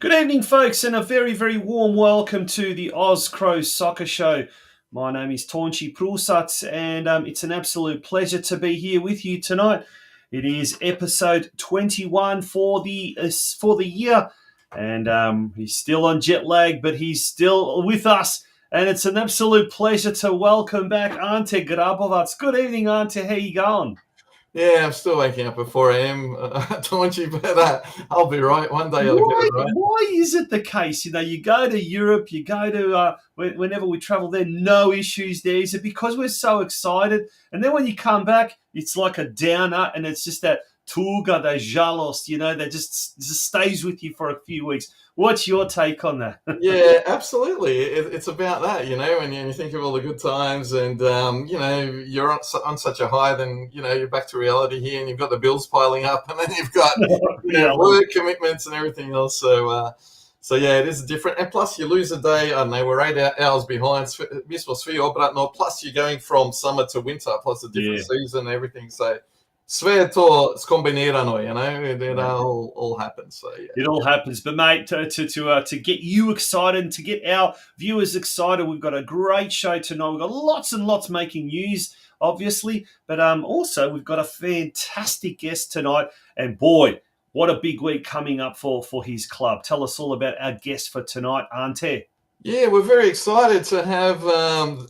Good evening, folks, and a very, very warm welcome to the OzCro Soccer Show. My name is Tonchi Prusat, and it's an absolute pleasure to be here with you tonight. It is episode 21 for the year, and he's still on jet lag, but he's still with us. And it's an absolute pleasure to welcome back Ante Grabovac. Good evening, Ante. How you going? Yeah, I'm still waking up at 4 a.m. Don't you? But I'll be right. One day I'll get it right. Why is it the case? You go to Europe, you go to whenever we travel there, no issues there. Is it because we're so excited? And then when you come back, it's like a downer, and it's just that tuga de jalos, that just stays with you for a few weeks. What's your take on that? Yeah, absolutely. It's about that, when you think of all the good times and, you're on such a high, then, you're back to reality here and you've got the bills piling up and then you've got work commitments and everything else. So yeah, it is different. And plus you lose a day, I don't know, we're 8 hours behind. Plus you're going from summer to winter, plus a different season and everything. So sve to skombinirano, it all happens. So yeah. It all happens. But mate, to get you excited and to get our viewers excited, we've got a great show tonight. We've got lots and lots making news, obviously, but also we've got a fantastic guest tonight. And boy, what a big week coming up for his club. Tell us all about our guest for tonight, Ante. Yeah, we're very excited to have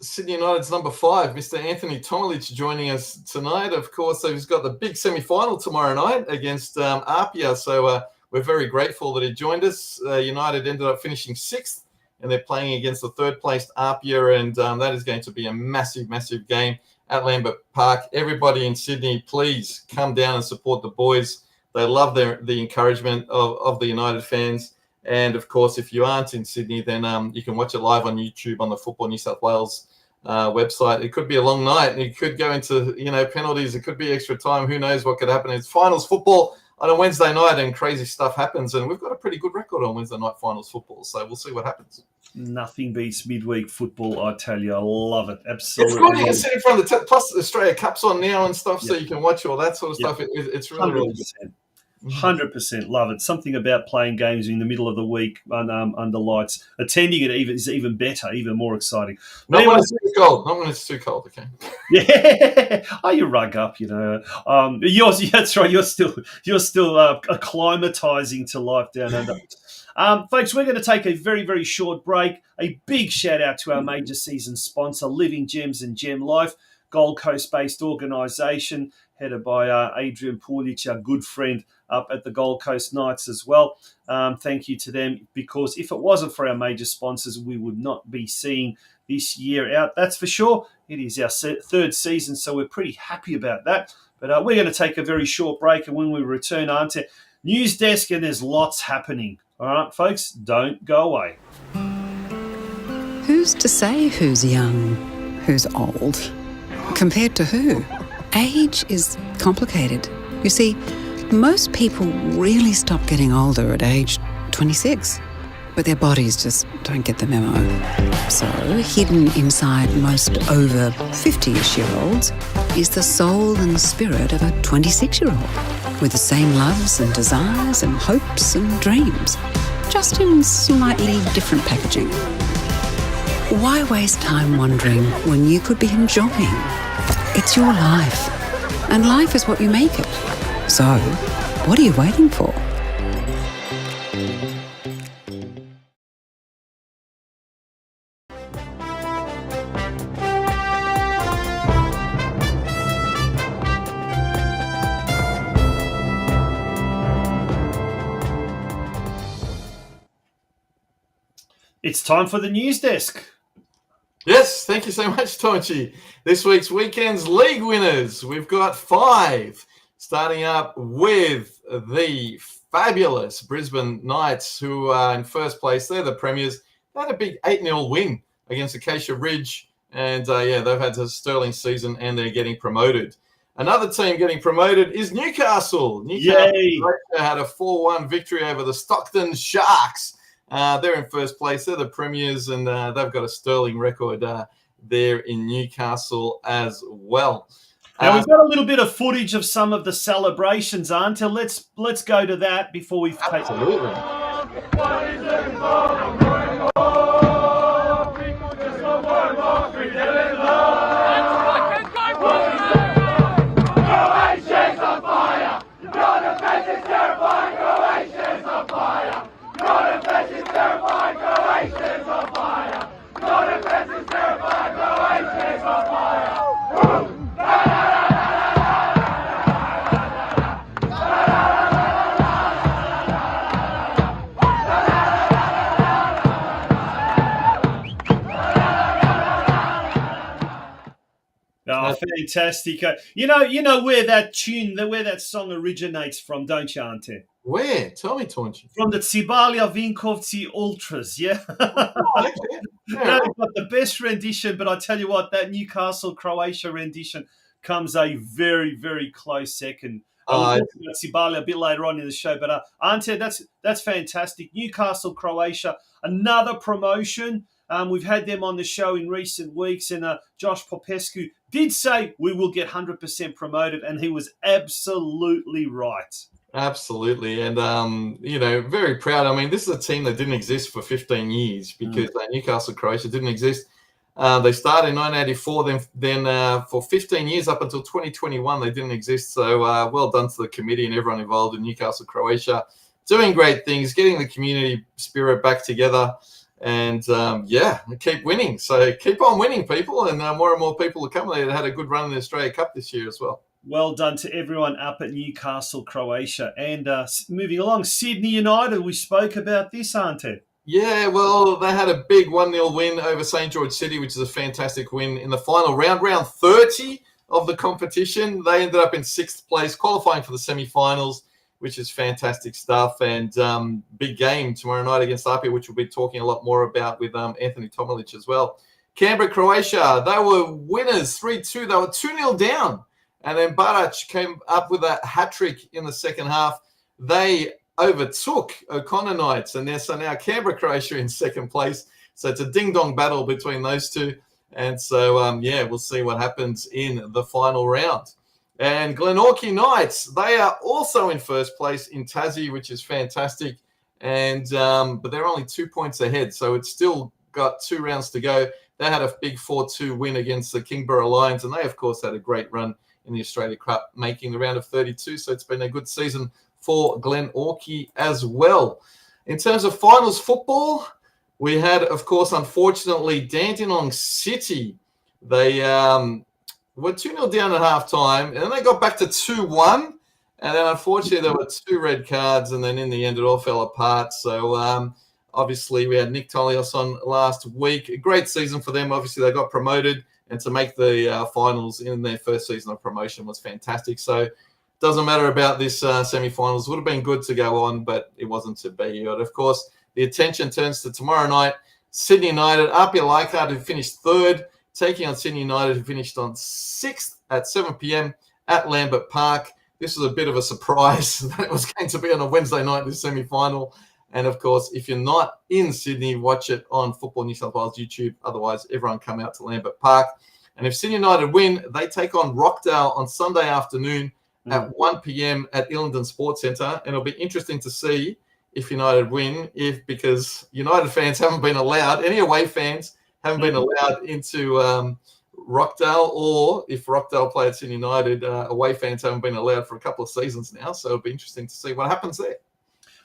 Sydney United's number 5, Mr. Anthony TOMELIC, joining us tonight. Of course, he's got the big semi-final tomorrow night against Apia, so we're very grateful that he joined us. United ended up finishing 6th, and they're playing against the third-placed Apia, and that is going to be a massive, massive game at Lambert Park. Everybody in Sydney, please come down and support the boys. They love the encouragement of the United fans. And, of course, if you aren't in Sydney, then you can watch it live on YouTube on the Football New South Wales website. It could be a long night. It could go into, penalties. It could be extra time. Who knows what could happen. It's finals football on a Wednesday night and crazy stuff happens. And we've got a pretty good record on Wednesday night finals football. So we'll see what happens. Nothing beats midweek football, I tell you. I love it. Absolutely. It's good you can sit in front of the plus the Australia Cup's on now and stuff, so you can watch all that sort of stuff. It's really, 100%. Really good. 100% love it. Something about playing games in the middle of the week under lights. Attending it is even better, even more exciting. Not when it's too cold. Not when it's too cold. Okay. Yeah. Oh, you rug up. That's right. You're still acclimatizing to life down under. Folks, we're going to take a very, very short break. A big shout out to our major season sponsor, Living Gems and Gem Life, Gold Coast-based organisation, headed by Adrian Pulic, our good friend up at the Gold Coast Knights as well. Thank you to them, because if it wasn't for our major sponsors, we would not be seeing this year out. That's for sure. It is our third season, so we're pretty happy about that. But we're going to take a very short break, and when we return, Ante, news desk, and there's lots happening. All right, folks, don't go away. Who's to say who's young, who's old? Compared to who? Age is complicated. You see, most people really stop getting older at age 26, but their bodies just don't get the memo. So, hidden inside most over 50-ish-year-olds is the soul and spirit of a 26-year-old, with the same loves and desires and hopes and dreams, just in slightly different packaging. Why waste time wondering when you could be enjoying? It's your life, and life is what you make it. So, what are you waiting for? It's time for the news desk. Yes, thank you so much, Tonchi. This week's weekend's league winners, we've got 5. Starting up with the fabulous Brisbane Knights, who are in first place. They're the premiers. They had a big 8-0 win against Acacia Ridge. And, they've had a sterling season and they're getting promoted. Another team getting promoted is Newcastle. Newcastle had a 4-1 victory over the Stockton Sharks. They're in first place. They're the premiers, and they've got a sterling record there in Newcastle as well. Now, we've got a little bit of footage of some of the celebrations, Ante. Let's go to that before we take. Absolutely. Oh, fantastic! You know where that song originates from, don't you, Ante? Where? Tell me, Taunchi. From the Tsibalia Vinkovci Ultras, yeah. Okay. Yeah, They've got the best rendition, but I tell you what, that Newcastle Croatia rendition comes a very, very close second. We'll talk about Tsibalia a bit later on in the show, but Ante, that's fantastic. Newcastle Croatia, another promotion. We've had them on the show in recent weeks, and Josh Popescu did say we will get 100% promoted, and he was absolutely right. Absolutely. And, very proud. I mean, this is a team that didn't exist for 15 years because Newcastle Croatia didn't exist. They started in 1984. Then for 15 years up until 2021, they didn't exist. So well done to the committee and everyone involved in Newcastle Croatia. Doing great things, getting the community spirit back together. And, keep winning. So keep on winning, people. And more and more people are coming. They had a good run in the Australia Cup this year as well. Well done to everyone up at Newcastle, Croatia. And moving along, Sydney United, we spoke about this, Ante. Yeah, well, they had a big 1-0 win over St. George City, which is a fantastic win in the final round 30 of the competition. They ended up in 6th place, qualifying for the semi-finals, which is fantastic stuff. And big game tomorrow night against Apia, which we'll be talking a lot more about with Anthony Tomelic as well. Canberra, Croatia, they were winners 3-2. They were 2-0 down. And then Barac came up with a hat-trick in the second half. They overtook O'Connor Knights, and so now Canberra, Croatia in 2nd place. So it's a ding-dong battle between those two. And so, we'll see what happens in the final round. And Glenorchy Knights, they are also in 1st place in Tassie, which is fantastic. And but they're only 2 points ahead, so it's still got 2 rounds to go. They had a big 4-2 win against the Kingborough Lions, and they, of course, had a great run in the Australia Cup, making the round of 32. So it's been a good season for Glenorchy as well. In terms of finals football, we had, of course, unfortunately, Dandenong City. They were 2-0 down at halftime, and then they got back to 2-1. And then, unfortunately, there were 2 red cards, and then in the end, it all fell apart. So, obviously, we had Nick Tolios on last week. A great season for them. Obviously, they got promoted. And to make the finals in their first season of promotion was fantastic. So doesn't matter about this semi-finals. Would have been good to go on, but it wasn't to be. But, of course, the attention turns to tomorrow night. Sydney United, Apia Leichhardt, who finished 3rd, taking on Sydney United, who finished on 6th at 7 p.m. at Lambert Park. This was a bit of a surprise that it was going to be on a Wednesday night, this semi-final. And, of course, if you're not in Sydney, watch it on Football New South Wales YouTube. Otherwise, everyone come out to Lambert Park. And if Sydney United win, they take on Rockdale on Sunday afternoon at 1 p.m. at Illingdon Sports Centre. And it'll be interesting to see if United win, because United fans haven't been allowed, any away fans haven't been allowed into Rockdale, or if Rockdale play at Sydney United, away fans haven't been allowed for a couple of seasons now. So it'll be interesting to see what happens there.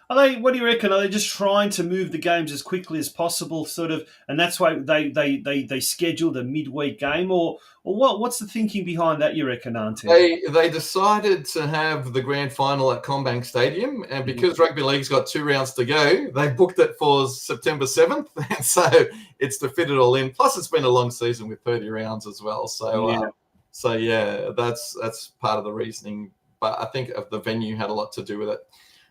What do you reckon? Are they just trying to move the games as quickly as possible, sort of, and that's why they scheduled a midweek game, or what? What's the thinking behind that, you reckon, Ante? They decided to have the grand final at Combank Stadium, and because Rugby League's got 2 rounds to go, they booked it for September 7th, and so it's to fit it all in. Plus, it's been a long season with 30 rounds as well. So, that's part of the reasoning. But I think the venue had a lot to do with it.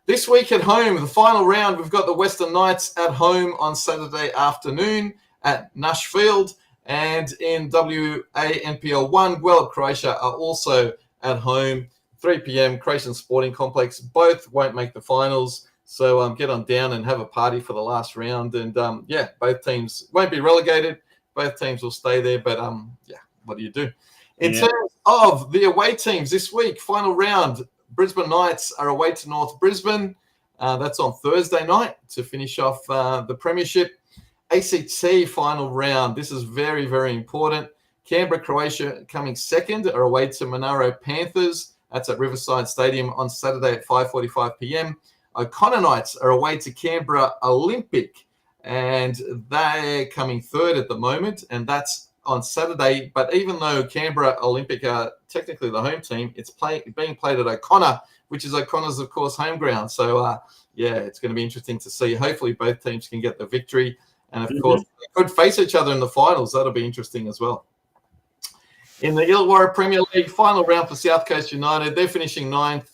This week at home, the final round, we've got the Western Knights at home on Saturday afternoon at Nashfield. And in WA NPL 1, Guelph, Croatia are also at home, 3 p.m, Croatian Sporting Complex. Both won't make the finals. So get on down and have a party for the last round. And, both teams won't be relegated. Both teams will stay there. But, what do you do? In terms of the away teams this week, final round, Brisbane Knights are away to North Brisbane. That's on Thursday night to finish off the premiership. ACT final round. This is very, very important. Canberra, Croatia coming second are away to Monaro Panthers. That's at Riverside Stadium on Saturday at 5:45 p.m. O'Connor Knights are away to Canberra Olympic, and they're coming third at the moment, and that's on Saturday. But even though Canberra Olympic are technically the home team, it's being played at O'Connor, which is O'Connor's, of course, home ground. So, it's going to be interesting to see. Hopefully both teams can get the victory. And, of course, they could face each other in the finals. That'll be interesting as well. In the Illawarra Premier League final round for South Coast United, they're finishing 9th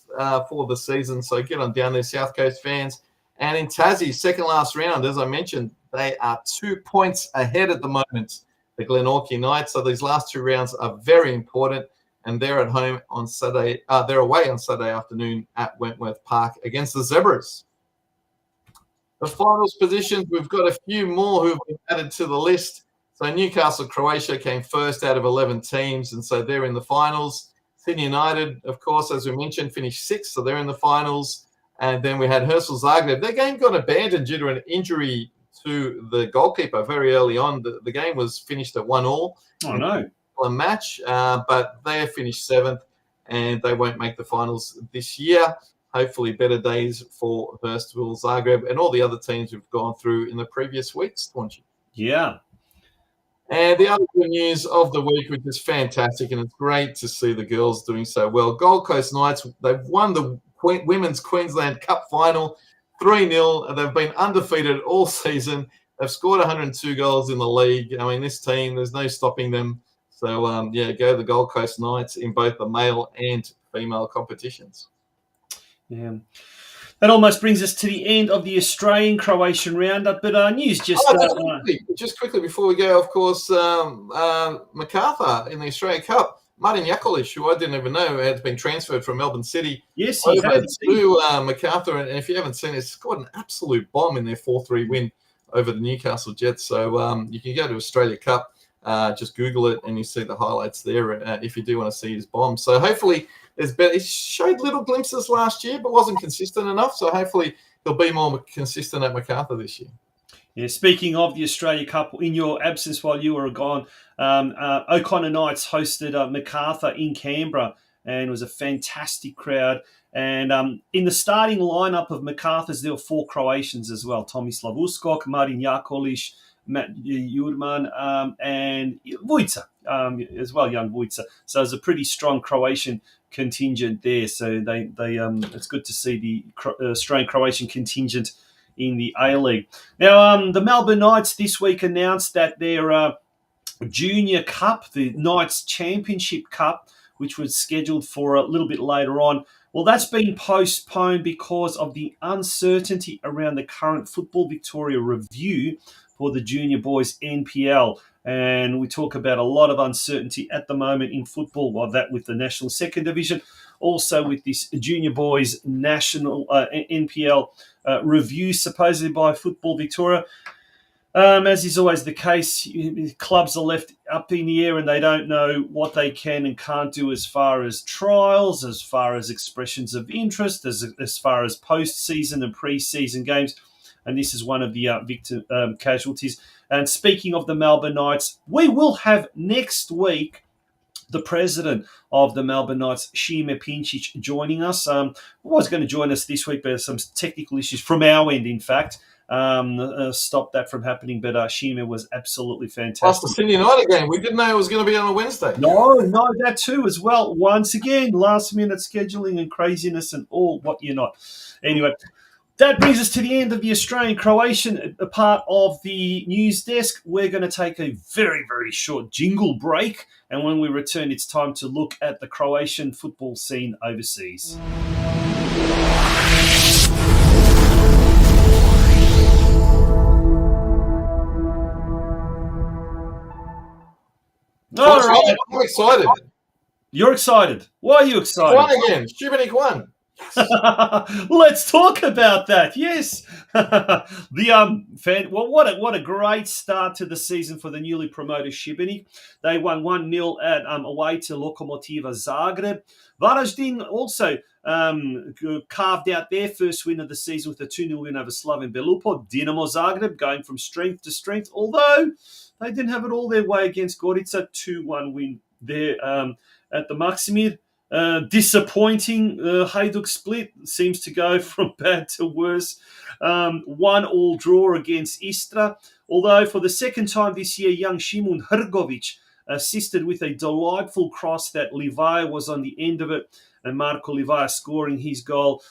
for the season. So get on down there, South Coast fans. And in Tassie, second last round, as I mentioned, they are 2 points ahead at the moment, the Glenorchy Knights. So these last 2 rounds are very important. And they're at home on Saturday. They're away on Saturday afternoon at Wentworth Park against the Zebras. The finals positions, we've got a few more who've been added to the list. So Newcastle, Croatia came first out of 11 teams, and so they're in the finals. Sydney United, of course, as we mentioned, finished 6th, so they're in the finals. And then we had Hersel Zagreb. Their game got abandoned due to an injury to the goalkeeper very early on. The game was finished at 1-1. Oh, no. A match, but they finished 7th, and they won't make the finals this year. Hopefully better days for Hersel Zagreb and all the other teams we've gone through in the previous weeks, don't you? Yeah. And the other good news of the week, which is fantastic, and it's great to see the girls doing so well. Gold Coast Knights, they've won the Women's Queensland Cup final 3-0, and they've been undefeated all season. They've scored 102 goals in the league. I mean, this team, there's no stopping them. So, go the Gold Coast Knights in both the male and female competitions. Yeah. That almost brings us to the end of the Australian Croatian roundup, but news just... Just quickly before we go, of course, MacArthur in the Australia Cup, Martin Jakolic, who I didn't even know had been transferred from Melbourne City yes, over to MacArthur, and if you haven't seen it, scored an absolute bomb in their 4-3 win over the Newcastle Jets. So you can go to Australia Cup, just Google it, and you see the highlights there if you do want to see his bomb. So hopefully... He showed little glimpses last year, but wasn't consistent enough. So hopefully he'll be more consistent at MacArthur this year. Yeah, speaking of the Australia Cup, in your absence while you were gone, O'Connor Knights hosted MacArthur in Canberra, and it was a fantastic crowd. And in the starting lineup of MacArthur's, there were 4 Croatians as well: Tomislav Uskok, Martin Jakolic, Matt Jurman, and Vujca as well, young Vujca. So it was a pretty strong Croatian contingent there. So they it's good to see the Australian Croatian contingent in the A-League. Now, the Melbourne Knights this week announced that their Junior Cup, the Knights Championship Cup, which was scheduled for a little bit later on, well, that's been postponed because of the uncertainty around the current Football Victoria review for the junior boys NPL. And we talk about a lot of uncertainty at the moment in football, well, that with the National Second Division, also with this junior boys national NPL review supposedly by Football Victoria. As is always the case, clubs are left up in the air and they don't know what they can and can't do as far as trials, as far as expressions of interest, as far as post-season and pre-season games. And this is one of the victim casualties. And speaking of the Melbourne Knights, we will have next week the president of the Melbourne Knights, Šime Pinčić, joining us. Was going to join us this week, but some technical issues from our end, in fact, stopped that from happening. But Šime was absolutely fantastic. Plus the Sydney United game. We didn't know it was going to be on a Wednesday. No, that too as well. Once again, last-minute scheduling and craziness and all what you're not. Anyway, that brings us to the end of the Australian Croatian part of the news desk. We're going to take a very, very short jingle break. And when we return, it's time to look at the Croatian football scene overseas. All right. I'm excited. You're excited. Why are you excited? Won again. Šibenik won. Let's talk about that. Yes, what a great start to the season for the newly promoted Šibenik. They won 1-0 at away to Lokomotiva Zagreb. Varaždin also carved out their first win of the season with a 2-0 win over Slaven Belupo. Dinamo Zagreb going from strength to strength, although they didn't have it all their way against Gorica. 2-1 win there at the Maksimir. Disappointing Hajduk Split seems to go from bad to worse. 1-1 draw against Istra. Although for the second time this year, young Šimun Hrgović assisted with a delightful cross that Livaja was on the end of it, and Marko Livaja scoring his goal.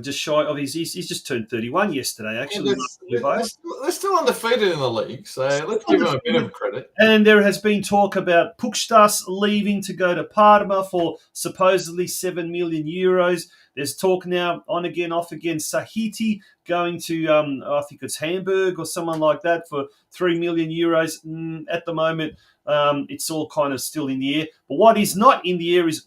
Just shy of he's just turned 31 yesterday, actually. They're still undefeated in the league, so let's give them a bit of credit. And there has been talk about Pukstas leaving to go to Parma for supposedly 7 million euros. There's talk now, on again, off again, Sahiti going to, I think it's Hamburg or someone like that for 3 million euros. At the moment, it's all kind of still in the air. But what is not in the air is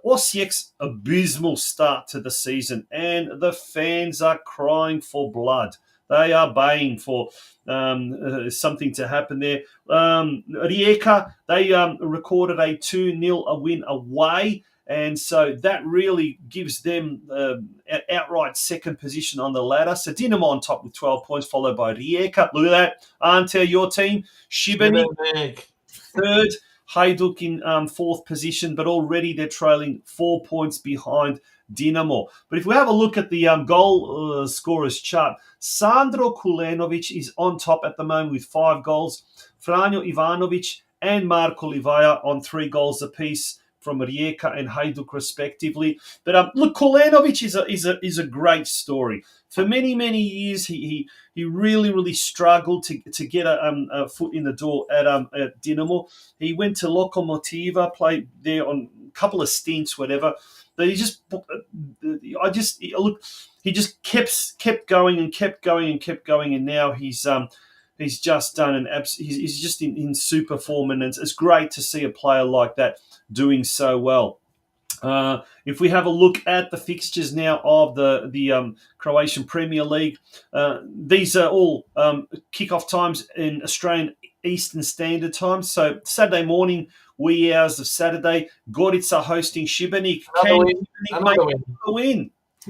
Osijek's abysmal start to the season, and the fans are crying for blood. They are baying for something to happen there. Rijeka, they recorded a 2-0 win away, and so that really gives them an outright second position on the ladder. So Dinamo on top with 12 points, followed by Rijeka. Look at that. Ante, your team. Šibenik, third. Hajduk in fourth position, but already they're trailing 4 points behind Dinamo. But if we have a look at the goal scorers chart, Sandro Kulenovic is on top at the moment with 5 goals. Franjo Ivanovic and Marko Livaja on 3 goals apiece from Rijeka and Hajduk respectively. But look, Kulenovic is a great story. For many, many years, he really struggled to get a foot in the door at Dinamo. He went to Lokomotiva, played there on a couple of stints, whatever. But he just kept going and kept going and kept going, and now he's just done he's just in super form, and it's great to see a player like that doing so well. If we have a look at the fixtures now of the Croatian Premier League, these are all kickoff times in Australian Eastern Standard Time. So Saturday morning, wee hours of Saturday, Gorica hosting Šibenik.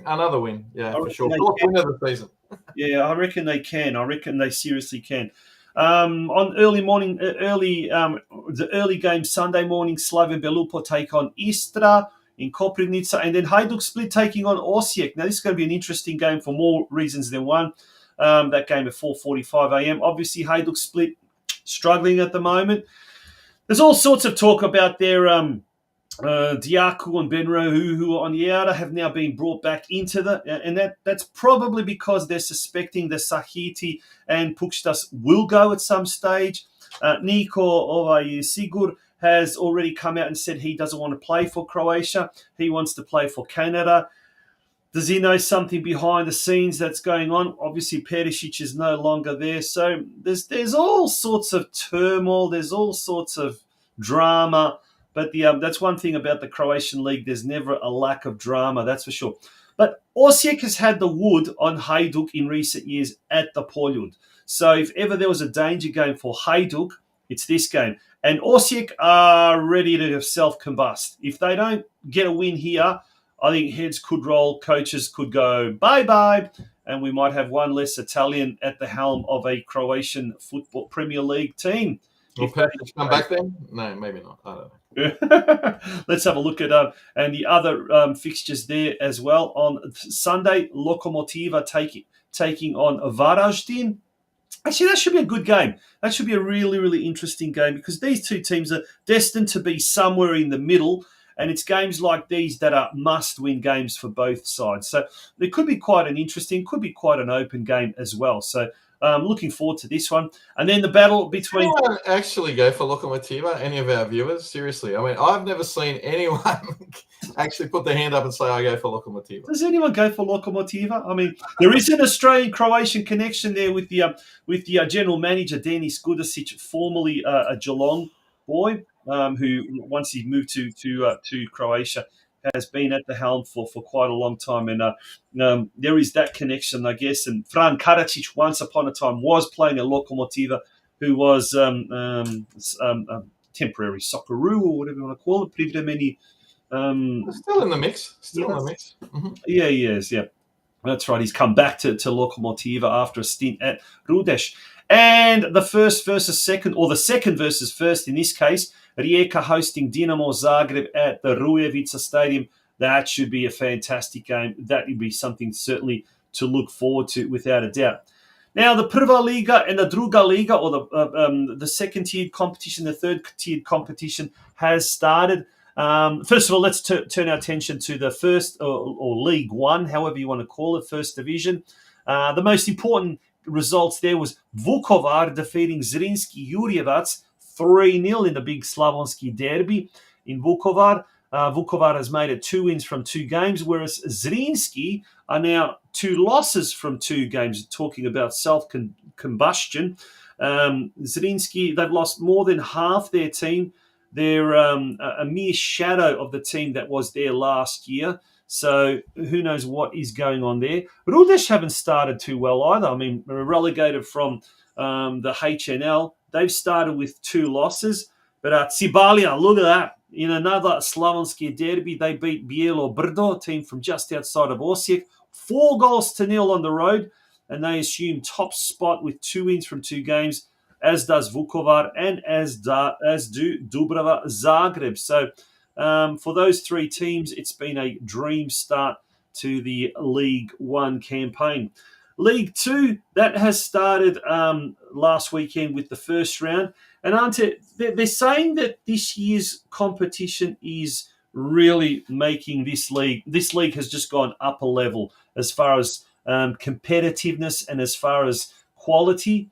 Another win, yeah, for sure. Fourth win of the season. Yeah, I reckon they can. I reckon they seriously can. On the early game Sunday morning, Slaven Belupo take on Istra in Koprivnica, and then Hajduk Split taking on Osijek. Now, this is going to be an interesting game for more reasons than one. That game at 4:45 a.m. Obviously, Hajduk Split struggling at the moment. There's all sorts of talk about their Diaku and Benro, who are on the outer, have now been brought back into and that's probably because they're suspecting that Sahiti and Pukstas will go at some stage. Niko Sigur has already come out and said he doesn't want to play for Croatia. He wants to play for Canada. Does he know something behind the scenes that's going on? Obviously, Perisic is no longer there. So there's all sorts of turmoil. There's all sorts of drama. But that's one thing about the Croatian league. There's never a lack of drama, that's for sure. But Osijek has had the wood on Hajduk in recent years at the Poljud. So if ever there was a danger game for Hajduk, it's this game. And Osijek are ready to self-combust. If they don't get a win here, I think heads could roll, coaches could go bye-bye, and we might have one less Italian at the helm of a Croatian football Premier League team. Will Perisic come back then? No, maybe not. I don't know. Let's have a look at and the other fixtures there as well. On Sunday, Lokomotiva taking on Varaždin. Actually, that should be a good game. That should be a really, really interesting game because these two teams are destined to be somewhere in the middle, and it's games like these that are must-win games for both sides. So it could be quite an open game as well. So looking forward to this one. And then the battle between... Does anyone actually go for Lokomotiva, any of our viewers? Seriously. I mean, I've never seen anyone actually put their hand up and say, I go for Lokomotiva. Does anyone go for Lokomotiva? I mean, there is an Australian-Croatian connection there with the general manager, Denis Gudasic, formerly a Geelong boy, who once he moved to Croatia, has been at the helm for quite a long time. And there is that connection, I guess. And Fran Karacic, once upon a time, was playing at Lokomotiva, who was temporary Socceroo, or whatever you want to call it. Privremeni. Still in the mix. Still in the mix. Mm-hmm. Yeah, he is. Yeah. That's right. He's come back to Lokomotiva after a stint at Rudeš. And the first versus second, or the second versus first in this case, Rijeka hosting Dinamo Zagreb at the Rujevica Stadium. That should be a fantastic game. That would be something certainly to look forward to, without a doubt. Now, the Prva Liga and the Druga Liga, or the second-tiered competition, the third-tiered competition, has started. First of all, let's turn our attention to the first, or League One, however you want to call it, First Division. The most important results there was Vukovar defeating Zrinski Jurjevac 3-0 in the big Slavonski derby in Vukovar. Vukovar has made it 2 wins from 2 games, whereas Zrinski are now 2 losses from 2 games. Talking about self-combustion, Zrinski, they've lost more than half their team. They're a mere shadow of the team that was there last year. So who knows what is going on there. Rudeš haven't started too well either. I mean, relegated from the HNL. They've started with 2 losses. But Cibalia, look at that. In another Slavonski derby, they beat Bijelo Brdo, a team from just outside of Osijek, 4-0 on the road. And they assume top spot with 2 wins from 2 games, as does Vukovar and as do Dubrava Zagreb. So for those 3 teams, it's been a dream start to the League One campaign. League Two, that has started last weekend with the first round. And Ante, they're saying that this year's competition is really making this league. This league has just gone up a level as far as competitiveness and as far as quality.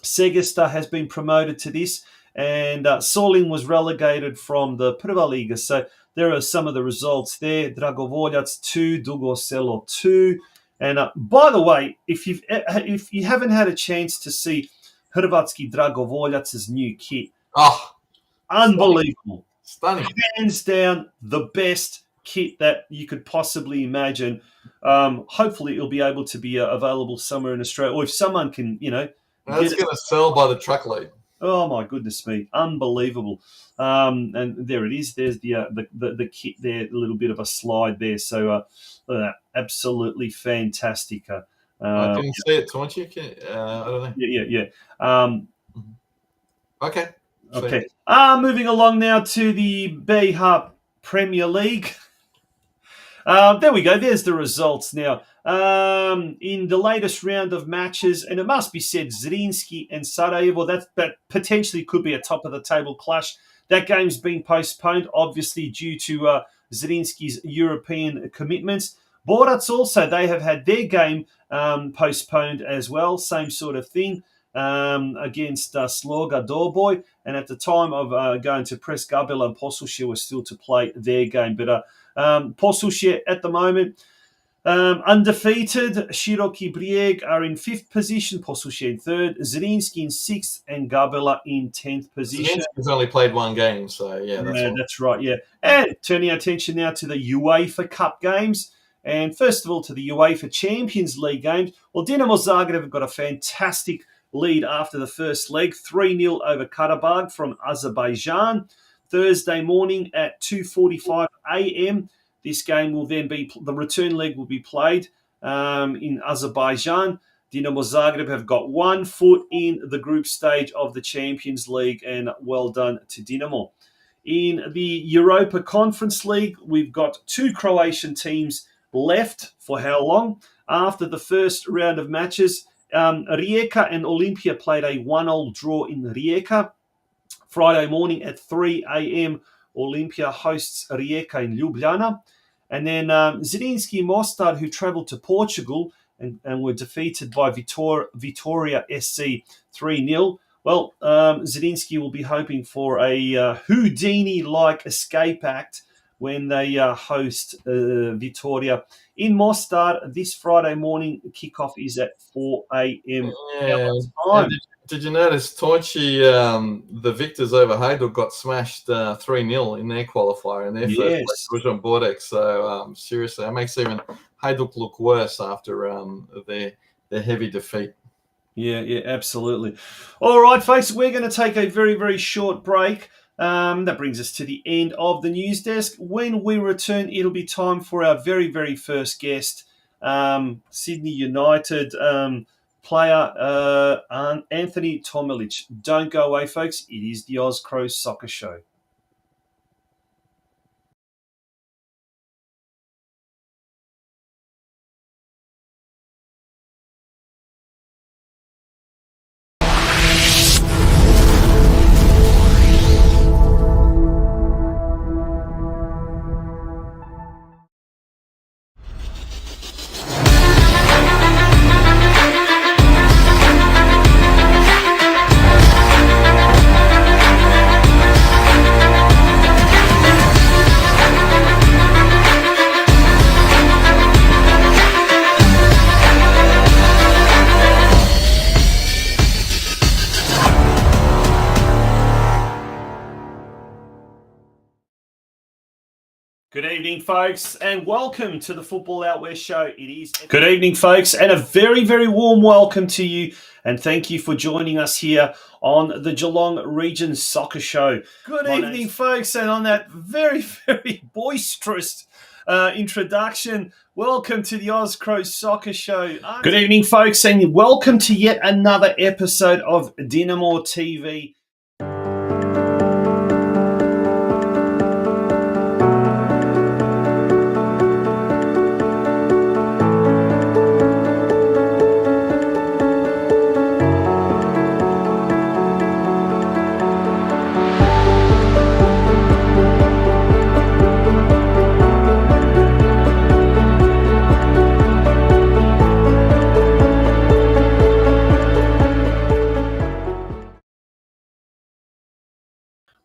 Segesta has been promoted to this, and Solin was relegated from the Prva Liga. So there are some of the results there. Dragovoljac 2, Dugo Selo 2. And by the way, if you haven't had a chance to see Hrvatski Dragovoljac's new kit, unbelievable. Stunning. Hands down, the best kit that you could possibly imagine. Hopefully it'll be able to be available somewhere in Australia, or if someone can, that's going to sell by the truckload. Oh my goodness me, unbelievable! And there it is. There's the kit there, a little bit of a slide there. So absolutely fantastic. I didn't see it, don't you? I don't know. Yeah. Okay. Okay. Moving along now to the BH Premier League. There we go. There's the results now. In the latest round of matches, and it must be said, Zrinski and Sarajevo, that potentially could be a top-of-the-table clash. That game's been postponed, obviously, due to Zrinski's European commitments. Borac also, they have had their game postponed as well. Same sort of thing against Sloga Dorboy. And at the time of going to Pres Gabela and Posuše were still to play their game. But Posuše at the moment, undefeated. Široki Brijeg are in 5th position, Posuše in 3rd, Zrinski in 6th, and Gabela in 10th position. Zrinski's only played 1 game, so that's right, yeah. And turning our attention now to the UEFA Cup games. And first of all, to the UEFA Champions League games. Well, Dinamo Zagreb have got a fantastic lead after the first leg, 3-0 over Karabag from Azerbaijan. Thursday morning at 2:45 a.m., this game will then be, the return leg will be played in Azerbaijan. Dinamo Zagreb have got 1 foot in the group stage of the Champions League, and well done to Dinamo. In the Europa Conference League, we've got 2 Croatian teams left. For how long? After the first round of matches, Rijeka and Olimpija played a 1-1 draw in Rijeka. Friday morning at 3 a.m., Olimpija hosts Rijeka in Ljubljana. And then Zrinski Mostar, who travelled to Portugal and were defeated by Vitoria SC 3-0. Well, Zrinski will be hoping for a Houdini-like escape act when they host Vitoria in Mostar this Friday morning. Kickoff is at 4 a.m. Yeah. Did you notice Torchy, the victors over Hajduk got smashed 3-0 in their qualifier in their first Yes. place, on Bordeaux. So seriously, that makes even Hajduk look worse after their heavy defeat. Yeah, absolutely. All right, folks, we're going to take a very, very short break. That brings us to the end of the news desk. When we return, it'll be time for our very, very first guest, Sydney United player Anthony TOMELIC. Don't go away, folks. It is the OzCro Soccer Show. Good evening, folks, and welcome to the Football Out West Show. It is good evening, folks, and a very, very warm welcome to you, and thank you for joining us here on the Geelong Region Soccer Show. Good evening, folks, and on that very, very boisterous introduction, welcome to the OzCro Soccer Show. Good evening, folks, and welcome to yet another episode of Dynamo TV.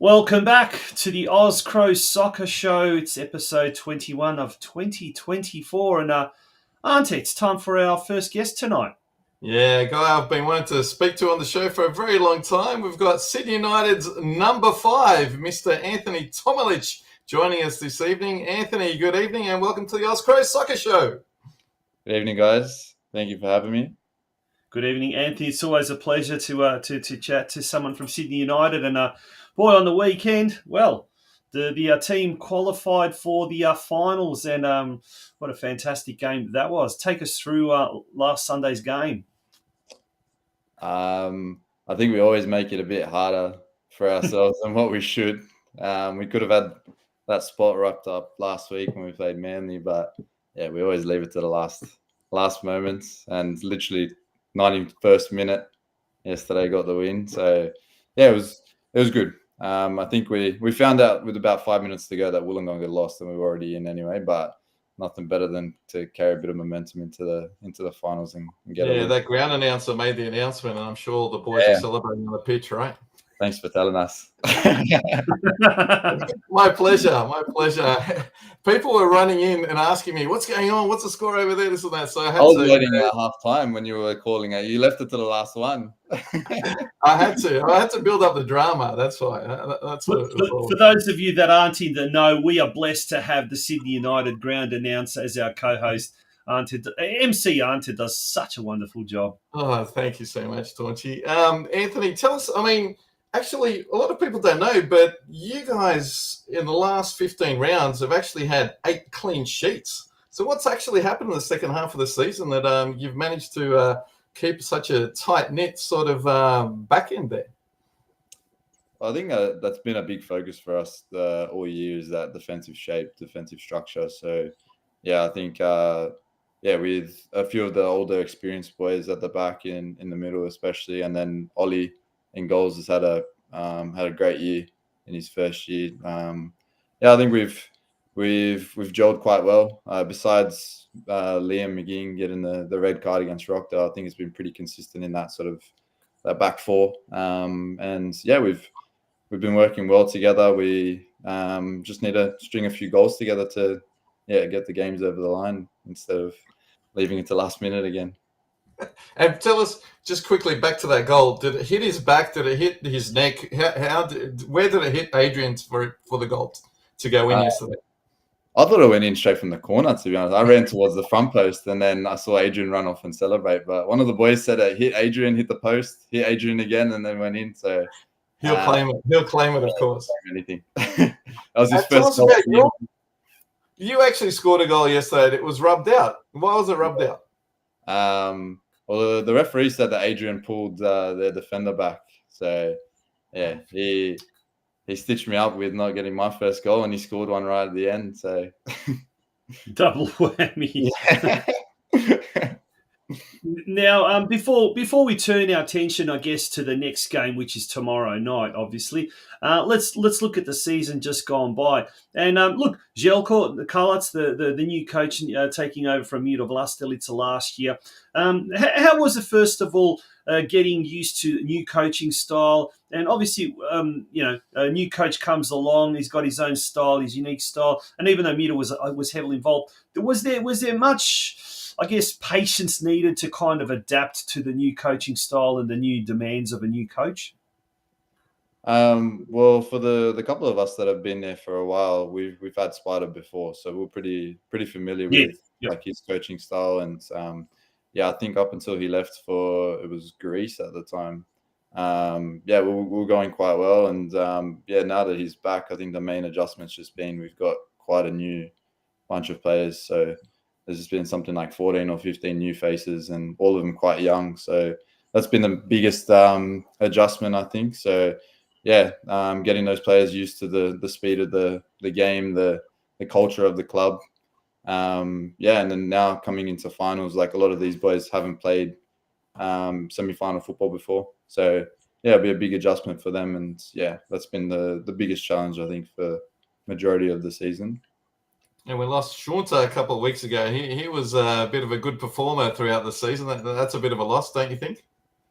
Welcome back to the OzCro Soccer Show. It's episode 21 of 2024. And Auntie, it's time for our first guest tonight. Yeah, a guy I've been wanting to speak to on the show for a very long time. We've got Sydney United's number 5, Mr. Anthony TOMELIC, joining us this evening. Anthony, good evening and welcome to the OzCro Soccer Show. Good evening, guys. Thank you for having me. Good evening, Anthony. It's always a pleasure to chat to someone from Sydney United. And boy, on the weekend, well, the team qualified for the finals, and what a fantastic game that was. Take us through last Sunday's game. I think we always make it a bit harder for ourselves than what we should. We could have had that spot wrapped up last week when we played Manly, but yeah, we always leave it to the last moments, and literally 91st minute yesterday got the win. So yeah, it was good. I think we found out with about 5 minutes to go that Wollongong had lost and we were already in anyway, but nothing better than to carry a bit of momentum into the finals and get it. Yeah, that ground announcer made the announcement, and I'm sure the boys are celebrating on the pitch, right? Thanks for telling us. My pleasure. People were running in and asking me, what's going on? What's the score over there? This and that. So I was waiting at half time when you were calling it. You left it to the last one. I had to build up the drama. That's why. For those of you that aren't in the know, we are blessed to have the Sydney United ground announcer as our co-host. MC Anta does such a wonderful job. Oh, thank you so much, Torchy. Anthony, tell us, actually, a lot of people don't know, but you guys in the last 15 rounds have actually had 8 clean sheets. So what's actually happened in the second half of the season that you've managed to keep such a tight-knit sort of back end there? I think that's been a big focus for us all year, is that defensive shape, defensive structure. So, yeah, I think, with a few of the older experienced boys at the back in the middle especially, and then Ollie in goals has had a great year in his first year. I think we've gelled quite well. Besides Liam McGinn getting the red card against Rockdale, I think it's been pretty consistent in that sort of that back four. We've been working well together. We just need to string a few goals together to get the games over the line instead of leaving it to last minute again. And tell us just quickly back to that goal. Did it hit his back? Did it hit his neck? Where did it hit Adrian for the goal to go in yesterday? I thought it went in straight from the corner, to be honest. I ran towards the front post, and then I saw Adrian run off and celebrate. But one of the boys said it hit Adrian, hit the post, hit Adrian again, and then went in. So he'll claim it. He'll claim it, of course. Anything. That was his first goal. You actually scored a goal yesterday. And it was rubbed out. Why was it rubbed out? Well, the referee said that Adrian pulled their defender back. So yeah, he stitched me up with not getting my first goal, and he scored one right at the end. So double whammy. Now, before we turn our attention, I guess, to the next game, which is tomorrow night, obviously, let's look at the season just gone by. And look, Željko Kalac, the new coach, taking over from Miro Vlastelica last year. How was it, first of all, getting used to new coaching style? And obviously, a new coach comes along. He's got his own style, his unique style. And even though Miro was heavily involved, was there much, I guess, patience needed to kind of adapt to the new coaching style and the new demands of a new coach? Well, for the couple of us that have been there for a while, we've had Spider before, so we're pretty familiar with like his coaching style. And I think up until he left for, it was Greece at the time. We're going quite well. And now that he's back, I think the main adjustment's just been we've got quite a new bunch of players. So there's just been something like 14 or 15 new faces, and all of them quite young. So that's been the biggest adjustment, I think. So getting those players used to the speed of the game, the culture of the club. And then now coming into finals, like a lot of these boys haven't played semi-final football before. So it'll be a big adjustment for them. And that's been the biggest challenge, I think, for majority of the season. And we lost Shunta a couple of weeks ago. He was a bit of a good performer throughout the season. That's a bit of a loss, don't you think?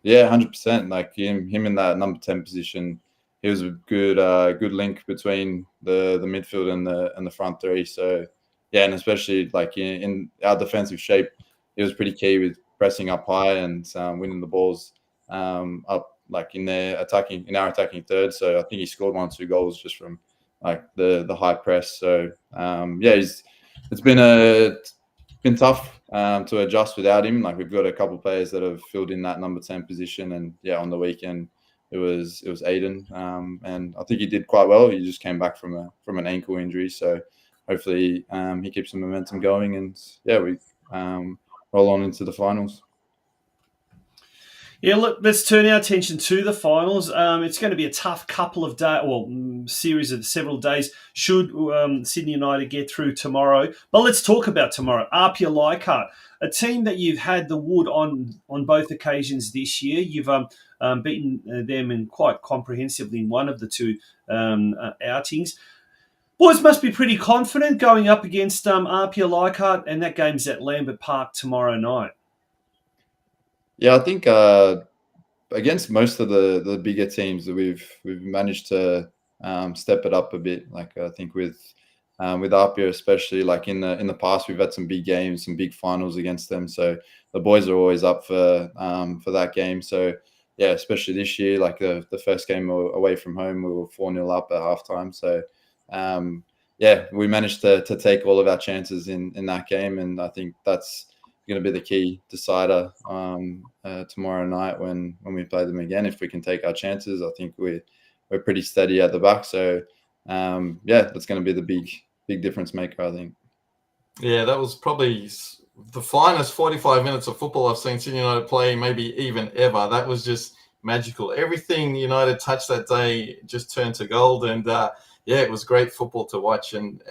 Yeah, 100%. Like him in that number 10 position, he was a good link between the midfield and the front three. So and especially like in our defensive shape, he was pretty key with pressing up high and winning the balls up like in our attacking third. So I think he scored 1 or 2 goals just from like the high press. So it's been tough to adjust without him. Like we've got a couple of players that have filled in that number 10 position, and on the weekend it was Aiden, and I think he did quite well. He just came back from an ankle injury, so hopefully he keeps the momentum going, and we roll on into the finals. Yeah, look, let's turn our attention to the finals. It's going to be a tough couple of days, series of several days, should Sydney United get through tomorrow. But let's talk about tomorrow. Apia Leichhardt, a team that you've had the wood on both occasions this year. You've beaten them in quite comprehensively in one of the two outings. Boys must be pretty confident going up against Apia Leichhardt, and that game's at Lambert Park tomorrow night. Yeah, I think against most of the bigger teams that we've managed to step it up a bit. Like I think with Apia especially, like in the past, we've had some big games, some big finals against them. So the boys are always up for that game. So especially this year, like the first game away from home, we were 4-0 up at halftime. So we managed to take all of our chances in that game, and I think that's going to be the key decider tomorrow night when we play them again. If we can take our chances, I think we're pretty steady at the back. So that's going to be the big difference maker, I think. Yeah, that was probably the finest 45 minutes of football I've seen Sydney United play, maybe even ever. That was just magical. Everything United touched that day just turned to gold, and it was great football to watch. And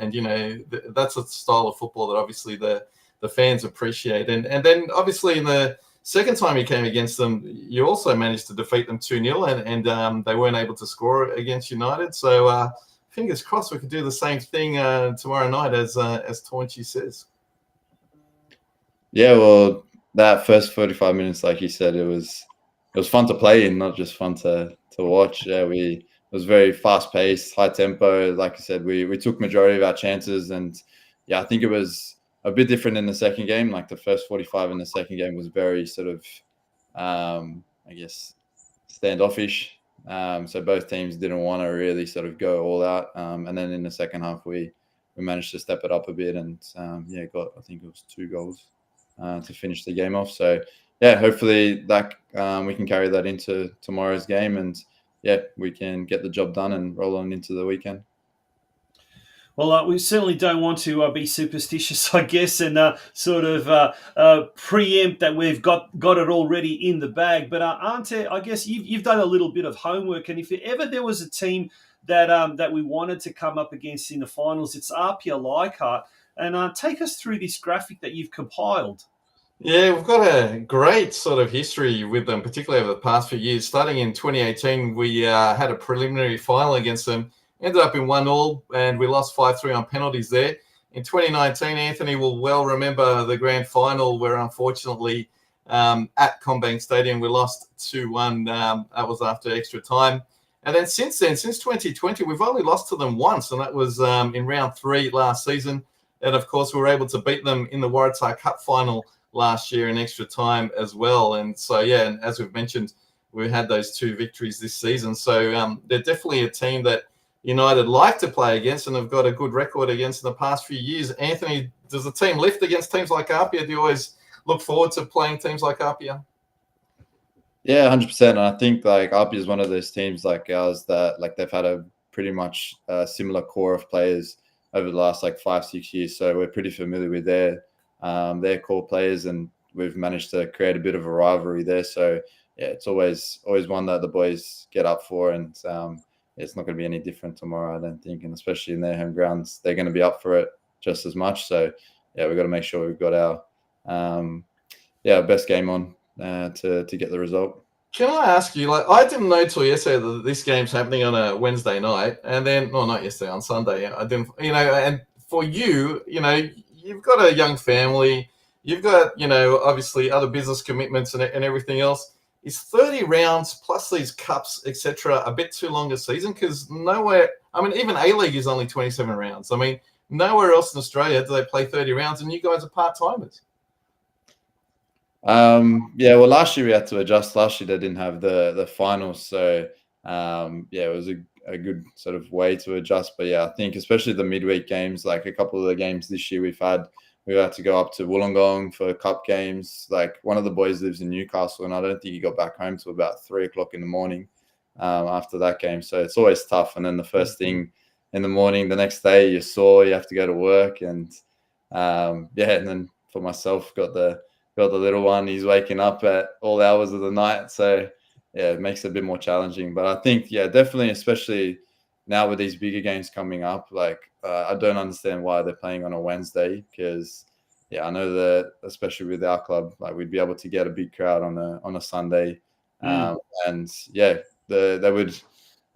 that's a style of football that obviously the fans appreciate. And then obviously in the second time you came against them, you also managed to defeat them 2-0, and they weren't able to score against United. So fingers crossed we could do the same thing tomorrow night, as Taunchi says. Yeah, well, that first 45 minutes, like you said, it was fun to play in, not just fun to watch. It was very fast paced, high tempo. Like I said, we took majority of our chances, and I think it was a bit different in the second game. Like the first 45 in the second game was very sort of, I guess, standoffish. So both teams didn't want to really sort of go all out. And then in the second half, we managed to step it up a bit and got, I think it was 2 goals to finish the game off. So yeah, hopefully that we can carry that into tomorrow's game, and yeah, we can get the job done and roll on into the weekend. Well, we certainly don't want to be superstitious, I guess, and sort of preempt that we've got it already in the bag. But Ante, I guess you've done a little bit of homework, and if ever there was a team that we wanted to come up against in the finals, it's Apia Leichhardt. And take us through this graphic that you've compiled. Yeah, we've got a great sort of history with them, particularly over the past few years. Starting in 2018, we had a preliminary final against them. Ended up in 1-1, and we lost 5-3 on penalties there. In 2019, Anthony will well remember the grand final where, unfortunately, at CommBank Stadium, we lost 2-1. That was after extra time. And then, since 2020, we've only lost to them once, and that was in round 3 last season. And, of course, we were able to beat them in the Waratah Cup final last year in extra time as well. And so, yeah, and as we've mentioned, we had those 2 victories this season. So they're definitely a team that United like to play against and have got a good record against in the past few years. Anthony, does the team lift against teams like Apia? Do you always look forward to playing teams like Apia? Yeah, 100%. And I think like Apia is one of those teams like ours that like they've had a pretty much similar core of players over the last like 5-6 years. So we're pretty familiar with their core players, and we've managed to create a bit of a rivalry there. So yeah, it's always one that the boys get up for, and it's not going to be any different tomorrow, I don't think. And especially in their home grounds, they're going to be up for it just as much. So yeah, we've got to make sure we've got our best game on to get the result. Can I ask you, like, I didn't know till yesterday that this game's happening on a Wednesday night, and then, no, not yesterday, on Sunday. I didn't, and for you, you've got a young family, you've got, obviously other business commitments and everything else. Is 30 rounds plus these cups, etc., a bit too long a season? Because nowhere, even A-League is only 27 rounds. Nowhere else in Australia do they play 30 rounds, and you guys are part-timers. Well, last year we had to adjust. Last year they didn't have the finals, so it was a good sort of way to adjust. But yeah, I think especially the midweek games, like a couple of the games this year we've had to go up to Wollongong for cup games. Like one of the boys lives in Newcastle, and I don't think he got back home till about 3:00 in the morning after that game. So it's always tough. And then the first thing in the morning, the next day you have to go to work, and and then for myself, got the little one. He's waking up at all hours of the night, so yeah, it makes it a bit more challenging. But I think definitely, especially now with these bigger games coming up, like I don't understand why they're playing on a Wednesday, because I know that especially with our club, like we'd be able to get a big crowd on a Sunday, and they would,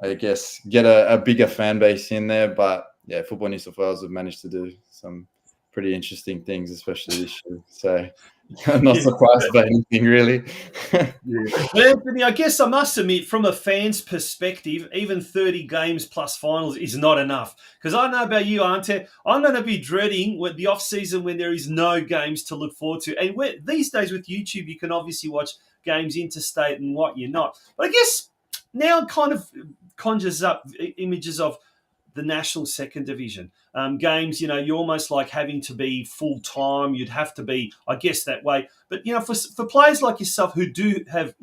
I guess, get a bigger fan base in there. But yeah, Football New South Wales have managed to do some pretty interesting things, especially this year. So I'm not surprised by anything, really. But Anthony, I guess I must admit, from a fan's perspective, even 30 games plus finals is not enough. Because I know about you, Ante, I'm going to be dreading the off-season when there is no games to look forward to. And these days with YouTube, you can obviously watch games interstate and what you're not. But I guess now it kind of conjures up images of the national second division games. You're almost like having to be full time. You'd have to be, I guess, that way. But for players like yourself who do have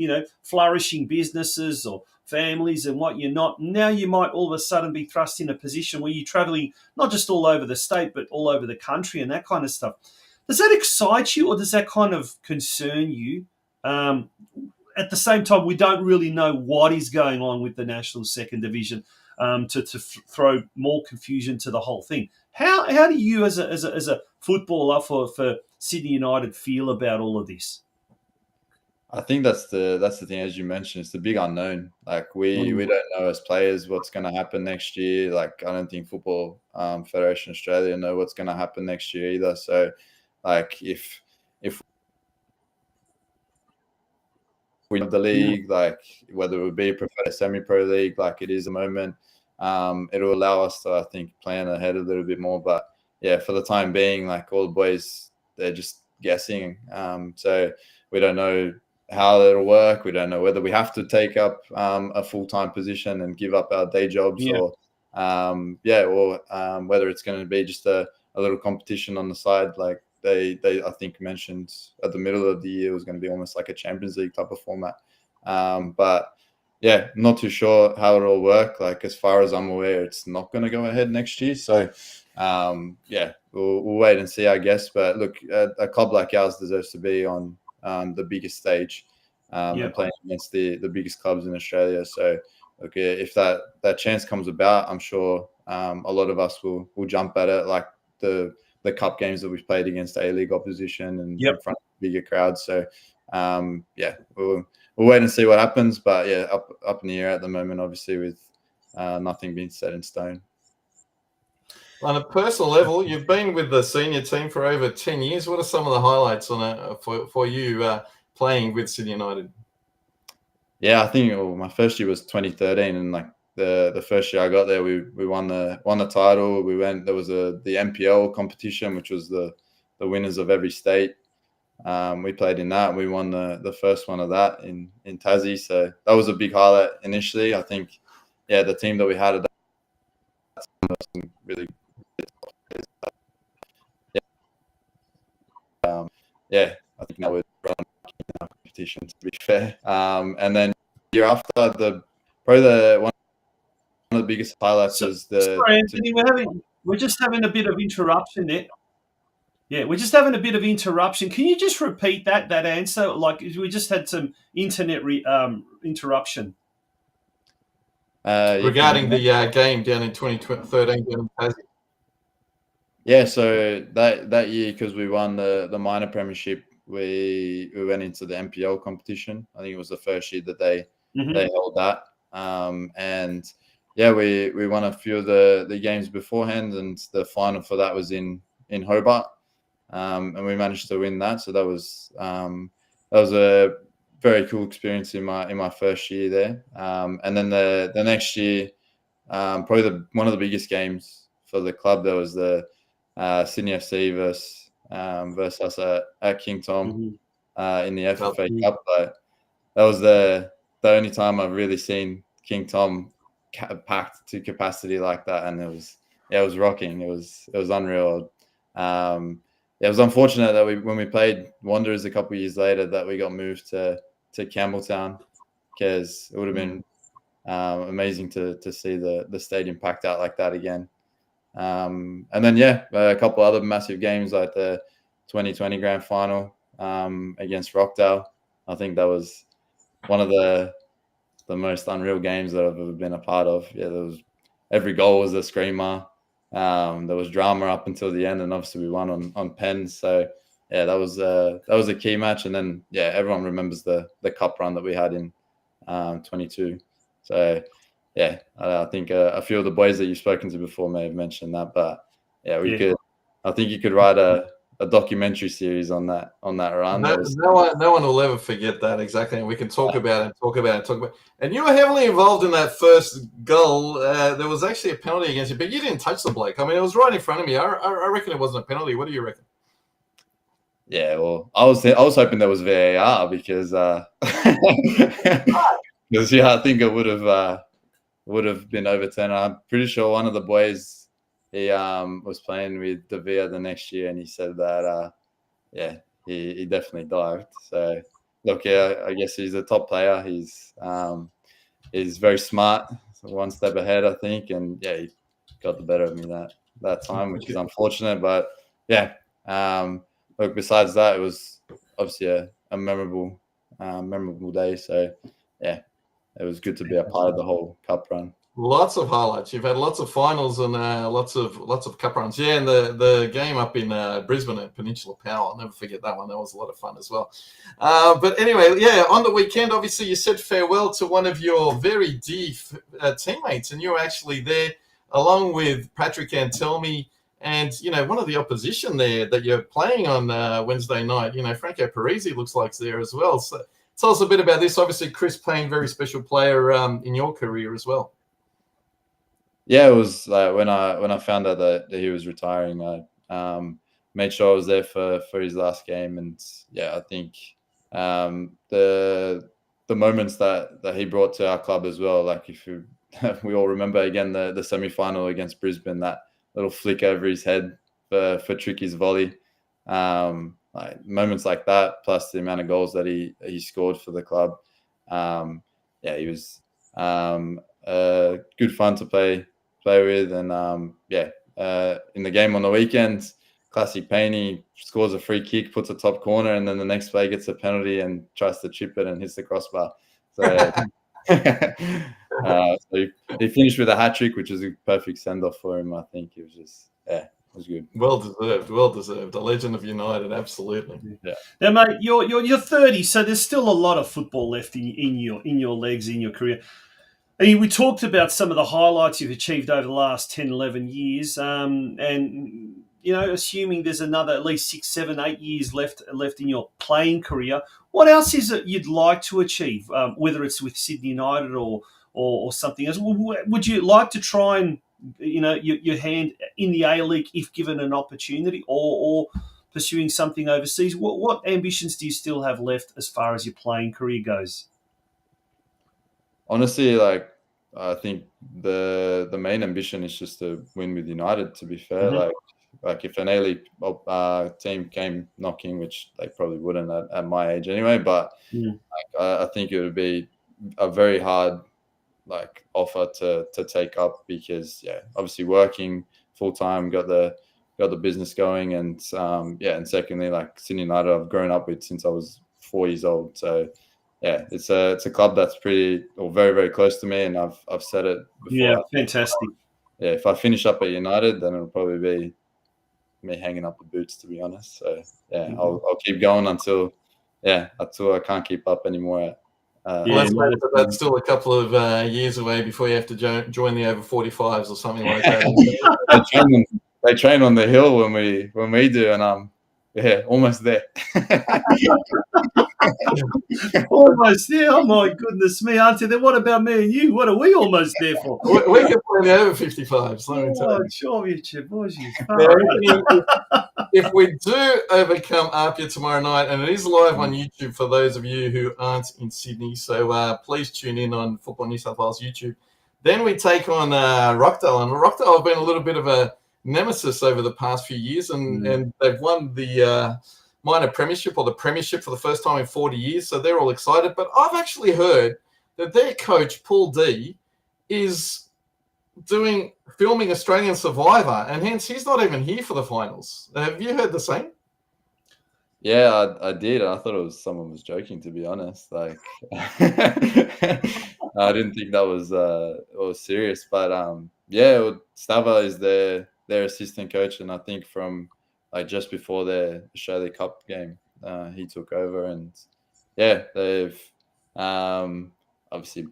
flourishing businesses or families and what you're not, now you might all of a sudden be thrust in a position where you're traveling not just all over the state but all over the country and that kind of stuff. Does that excite you, or does that kind of concern you? At the same time, we don't really know what is going on with the national second division. To throw more confusion to the whole thing. How do you, as a footballer for Sydney United, feel about all of this? I think that's the thing, as you mentioned, it's the big unknown. Like we don't know as players what's going to happen next year. Like I don't think Football Federation Australia know what's going to happen next year either. So like if we have the league, like whether it would be a semi-pro league like it is a moment, it'll allow us to, I think, plan ahead a little bit more. But yeah, for the time being, like all the boys, they're just guessing. So we don't know how it'll work. We don't know whether we have to take up a full-time position and give up our day jobs, or whether it's going to be just a little competition on the side. Like they I think mentioned at the middle of the year it was going to be almost like a Champions League type of format. But yeah, not too sure how it'll work. Like as far as I'm aware, it's not going to go ahead next year. So we'll wait and see, I guess. But look, a club like ours deserves to be on the biggest stage and playing against the biggest clubs in Australia. So if that chance comes about, I'm sure a lot of us will jump at it, like the cup games that we've played against A-League opposition and in front of bigger crowds. So we'll wait and see what happens. But yeah, up in the air at the moment, obviously, with nothing being set in stone. On a personal level, you've been with the senior team for over 10 years. What are some of the highlights for you playing with Sydney United? Yeah, I think my first year was 2013, and like the first year I got there, we won the title. There was the NPL competition, which was the winners of every state. We played in that. We won the first one of that in Tassie. So that was a big highlight initially. I think, the team that we had at that time was some really good. I think that was in our competition, to be fair. And then year after, probably one of the biggest highlights was the. Sorry, Anthony, we're just having a bit of interruption there. Yeah, we're just having a bit of interruption. Can you just repeat that answer? Like we just had some internet interruption. Regarding the game down in 2013 down in Tassie. Yeah, so that year, because we won the minor premiership, we went into the NPL competition. I think it was the first year that they held that. And yeah, we won a few of the games beforehand, and the final for that was in Hobart. And we managed to win that. So that was a very cool experience in my first year there. And then the next year, probably one of the biggest games for the club, there was the Sydney FC versus us at King Tom in the FFA Cup. But that was the only time I've really seen King Tom packed to capacity like that, and it was rocking. It was unreal. It was unfortunate that when we played Wanderers a couple of years later, that we got moved to Campbelltown, because it would have been amazing to see the stadium packed out like that again. And then a couple other massive games like the 2020 grand final against Rockdale. I think that was one of the most unreal games that I've ever been a part of. Yeah, every goal was a screamer. There was drama up until the end, and obviously we won on pens. So yeah, that was a key match. And then everyone remembers the cup run that we had in 22. So yeah, I think a few of the boys that you've spoken to before may have mentioned that, but could. I think you could write a documentary series on that run. No one will ever forget that, exactly. And we can talk about it. And you were heavily involved in that first goal. There was actually a penalty against you, but you didn't touch the bloke. I mean, it was right in front of me. I reckon it wasn't a penalty. What do you reckon? Yeah, well, I was hoping there was VAR because I think it would have been overturned. I'm pretty sure one of the boys, he was playing with De Vea the next year, and he said that he definitely dived. So look, I guess he's a top player. He's very smart, so one step ahead, I think, and he got the better of me that time, which is unfortunate. But look, besides that, it was obviously a memorable day. So it was good to be a part of the whole cup run. Lots of highlights. You've had lots of finals and lots of cup runs. Yeah, and the game up in Brisbane at Peninsula Power, I'll never forget that one. That was a lot of fun as well. But anyway, on the weekend, obviously, you said farewell to one of your very dear teammates, and you were actually there along with Patrick Antelmi and, one of the opposition there that you're playing on Wednesday night. Franco Parisi looks like he's there as well. So tell us a bit about this. Obviously, Chris playing very special player in your career as well. Yeah, it was like when I found out that he was retiring, I made sure I was there for his last game, and yeah, I think the moments that he brought to our club as well. Like if you, we all remember again the semi-final against Brisbane, that little flick over his head for Tricky's volley. Like moments like that, plus the amount of goals that he scored for the club. Yeah, he was good fun to play with, and in the game on the weekend, classic Payne, he scores a free kick, puts a top corner, and then the next play gets a penalty and tries to chip it and hits the crossbar. So, so he finished with a hat trick, which is a perfect send off for him. I think it was just it was good. Well deserved. A legend of United, absolutely. Yeah. Now, mate, you're 30, so there's still a lot of football left in your legs, in your career. I mean, we talked about some of the highlights you've achieved over the last 10, 11 years, and assuming there's another at least 6, 7, 8 years left in your playing career, what else is it you'd like to achieve, whether it's with Sydney United or something else? Would you like to try and your hand in the A-League if given an opportunity, or pursuing something overseas? What ambitions do you still have left as far as your playing career goes? Honestly, like I think the main ambition is just to win with United. To be fair, like if an A-League team came knocking, which they probably wouldn't at my age anyway, but I think it would be a very hard offer to take up, because obviously working full time, got the business going, and and secondly, like Sydney United I've grown up with since I was 4 years old, so yeah, it's a club that's very, very close to me, and I've said it before. Yeah, fantastic. Yeah, if I finish up at United, then it'll probably be me hanging up the boots, to be honest. So yeah, I'll keep going until I can't keep up anymore. Let's hope that's still a couple of years away before you have to join the over 45s or something like that. They train on the hill when we do, and almost there. Almost there. Oh my goodness me, Auntie. Then what about me and you? What are we almost there for? We can play the over 55s. Let me tell you. If we do overcome Apia tomorrow night, and it is live on YouTube for those of you who aren't in Sydney, so please tune in on Football New South Wales YouTube. Then we take on Rockdale, and Rockdale have been a little bit of a nemesis over the past few years, and they've won the minor premiership, or the premiership, for the first time in 40 years, so they're all excited. But I've actually heard that their coach, Paul D, is filming Australian Survivor, and hence he's not even here for the finals. Have you heard the same? Yeah, I did. I thought someone was joking, to be honest. Like, I didn't think that was serious. But Stava is their assistant coach, and I think from just before their Australia Cup game, he took over, and they've obviously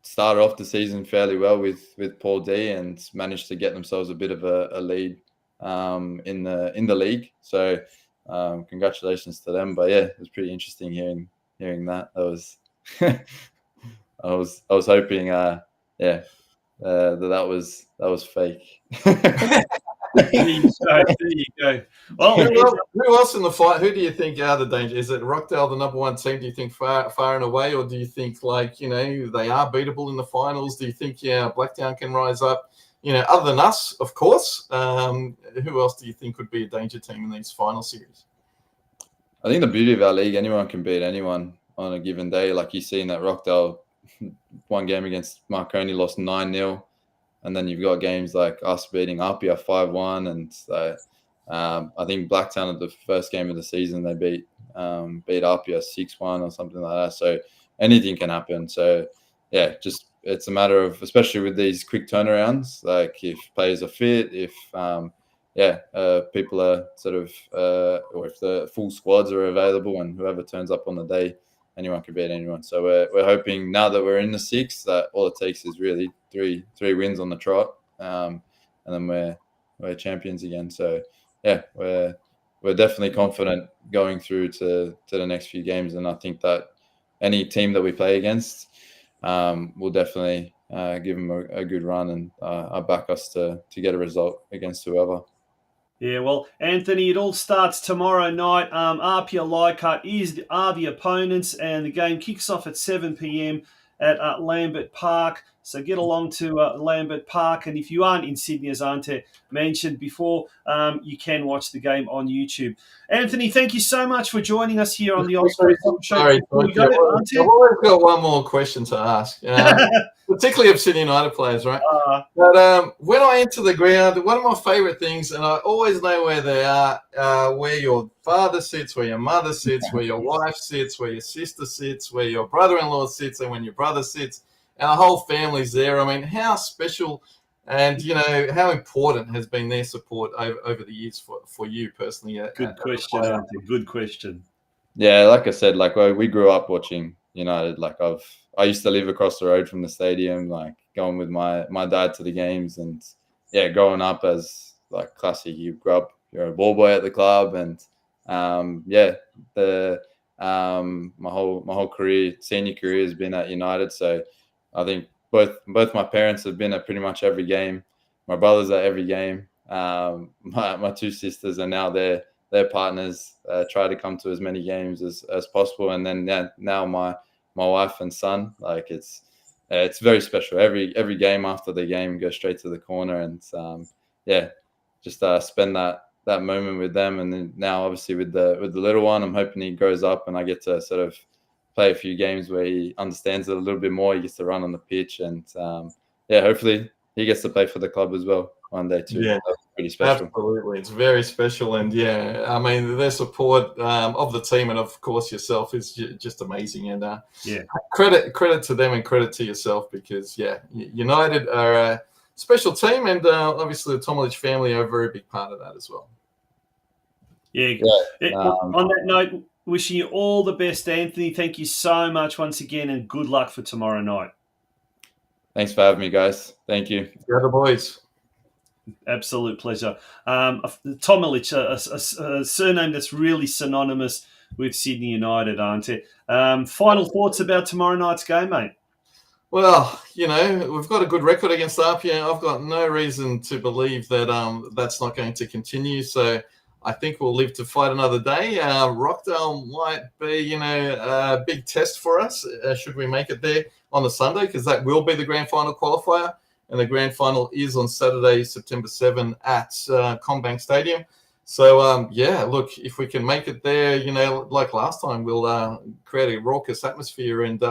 started off the season fairly well with Paul D, and managed to get themselves a bit of a lead in the league. So congratulations to them. But it was pretty interesting hearing that. That was I was hoping that was fake. There you go. Well, who else in the fight? Who do you think are the danger? Is it Rockdale, the number one team? Do you think far and away, or do you think they are beatable in the finals? Do you think Blacktown can rise up? Other than us, of course. Who else do you think would be a danger team in these final series? I think the beauty of our league, anyone can beat anyone on a given day. Like you see in that Rockdale one game against Marconi, lost 9-0. And then you've got games like us beating Apia 5-1, and I think Blacktown at the first game of the season they beat Apia 6-1 or something like that. So anything can happen. So just it's a matter of, especially with these quick turnarounds, like if players are fit, if people are sort of or if the full squads are available, and whoever turns up on the day, anyone can beat anyone. So we're hoping, now that we're in the six, that all it takes is really three wins on the trot, and then we're champions again. So we're definitely confident going through to the next few games, and I think that any team that we play against will definitely give them a good run, and I back us to get a result against whoever. Yeah, well, Anthony, it all starts tomorrow night. Apia Leichhardt are the opponents, and the game kicks off at 7 p.m. at Lambert Park. So get along to Lambert Park, and if you aren't in Sydney, as Ante mentioned before, you can watch the game on YouTube. Anthony, thank you so much for joining us here on the OzCro Soccer Show. Sorry, I've always got one more question to ask, particularly of Sydney United players, right? But when I enter the ground, one of my favourite things, and I always know where they are, where your father sits, where your mother sits, where your wife sits, where your sister sits, where your brother-in-law sits, and when your brother sits, and the whole family's there. I mean, how special and, how important has been their support over the years for you personally? Good question, Ante. Good question. Yeah, like I said, like we grew up watching United. Like I used to live across the road from the stadium, like going with my dad to the games, and growing up as like classic, you grow up, you're a ball boy at the club, and my whole career, senior career, has been at United. So I think both my parents have been at pretty much every game. My brother's at every game. My two sisters are now their partners. Try to come to as many games as possible, and then now my wife and son. Like it's very special. Every game, after the game, go straight to the corner and just spend that moment with them. And then now, obviously, with the little one, I'm hoping he grows up and I get to sort of play a few games where he understands it a little bit more. He gets to run on the pitch, and hopefully he gets to play for the club as well one day too. Yeah, that's pretty special. Absolutely, it's very special, and I mean, their support of the team and of course yourself is just amazing. And credit to them and credit to yourself, because United are a special team, and obviously the TOMELIC family are a very big part of that as well. On that note, wishing you all the best, Anthony. Thank you so much once again, and good luck for tomorrow night. Thanks for having me, guys. Thank you. Yeah, the boys. Absolute pleasure. TOMELIC, a surname that's really synonymous with Sydney United, aren't it? Final thoughts about tomorrow night's game, mate? Well, we've got a good record against Apia. I've got no reason to believe that that's not going to continue. So I think we'll live to fight another day. Rockdale might be, a big test for us should we make it there on the Sunday, because that will be the grand final qualifier. And the grand final is on Saturday, September 7 at Combank Stadium. So, look, if we can make it there, like last time, we'll create a raucous atmosphere, and,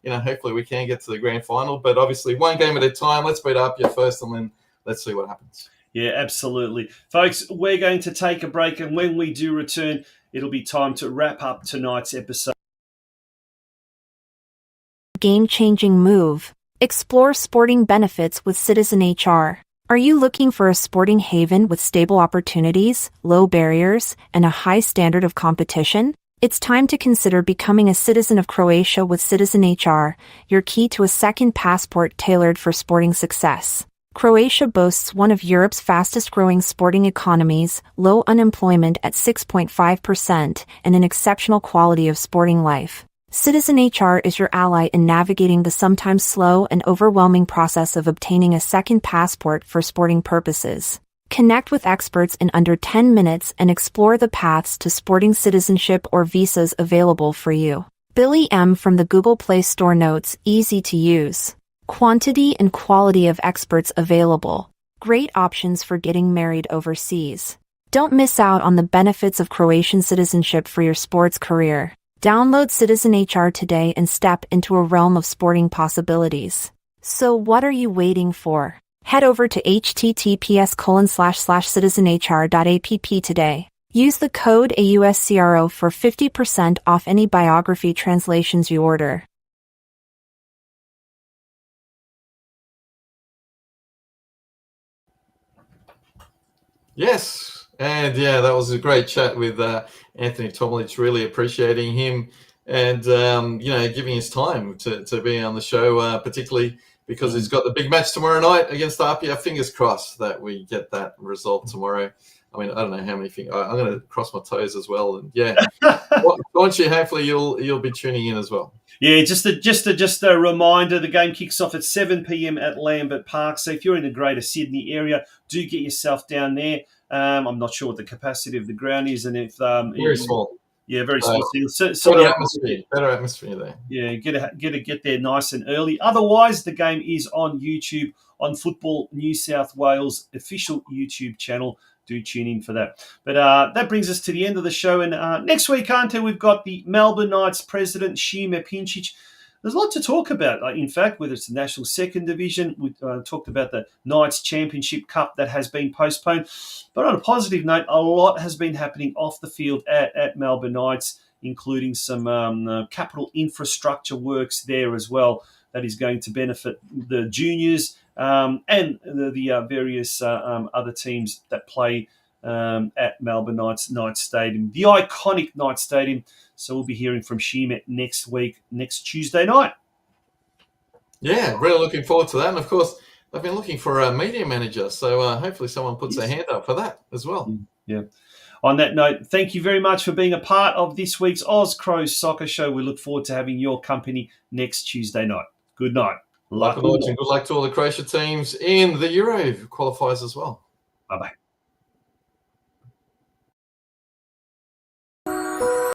hopefully we can get to the grand final. But obviously, one game at a time. Let's beat Apia first, and then let's see what happens. Yeah, absolutely. Folks, we're going to take a break, and when we do return, it'll be time to wrap up tonight's episode. Game-changing move. Explore sporting benefits with Citizen HR. Are you looking for a sporting haven with stable opportunities, low barriers, and a high standard of competition? It's time to consider becoming a citizen of Croatia with Citizen HR, your key to a second passport tailored for sporting success. Croatia boasts one of Europe's fastest-growing sporting economies, low unemployment at 6.5%, and an exceptional quality of sporting life. Citizen HR is your ally in navigating the sometimes slow and overwhelming process of obtaining a second passport for sporting purposes. Connect with experts in under 10 minutes and explore the paths to sporting citizenship or visas available for you. Billy M. from the Google Play Store notes, easy to use. Quantity and quality of experts available. Great options for getting married overseas. Don't miss out on the benefits of Croatian citizenship for your sports career. Download Citizen HR today and step into a realm of sporting possibilities. So what are you waiting for? Head over to https://citizenhr.app today. Use the code AUSCRO for 50% off any biography translations you order. Yes, and that was a great chat with Anthony TOMELIC. Really appreciating him and giving his time to be on the show, particularly because he's got the big match tomorrow night against Apia. Fingers crossed that we get that result tomorrow. I mean, I don't know how many things. I'm going to cross my toes as well. And yeah, Launchy, hopefully you'll be tuning in as well. Yeah, just a reminder, the game kicks off at 7 p.m. at Lambert Park. So if you're in the Greater Sydney area, do get yourself down there. I'm not sure what the capacity of the ground is, and if very small. Yeah, very small. Better atmosphere there. Yeah, get there nice and early. Otherwise, the game is on YouTube on Football New South Wales official YouTube channel. Do tune in for that. But that brings us to the end of the show. And next week, Ante, we've got the Melbourne Knights president, Shima Pincic. There's a lot to talk about. In fact, whether it's the National Second Division, we talked about the Knights Championship Cup that has been postponed. But on a positive note, a lot has been happening off the field at Melbourne Knights, including some capital infrastructure works there as well that is going to benefit the juniors and the various other teams that play at Melbourne Knights Stadium, the iconic Knights Stadium. So we'll be hearing from Shima next Tuesday night. Yeah, really looking forward to that. And of course, they've been looking for a media manager. So hopefully someone puts their hand up for that as well. Yeah. On that note, thank you very much for being a part of this week's OzCro Soccer Show. We look forward to having your company next Tuesday night. Good night. Good luck to all the Croatia teams in the Euro qualifiers as well. Bye-bye.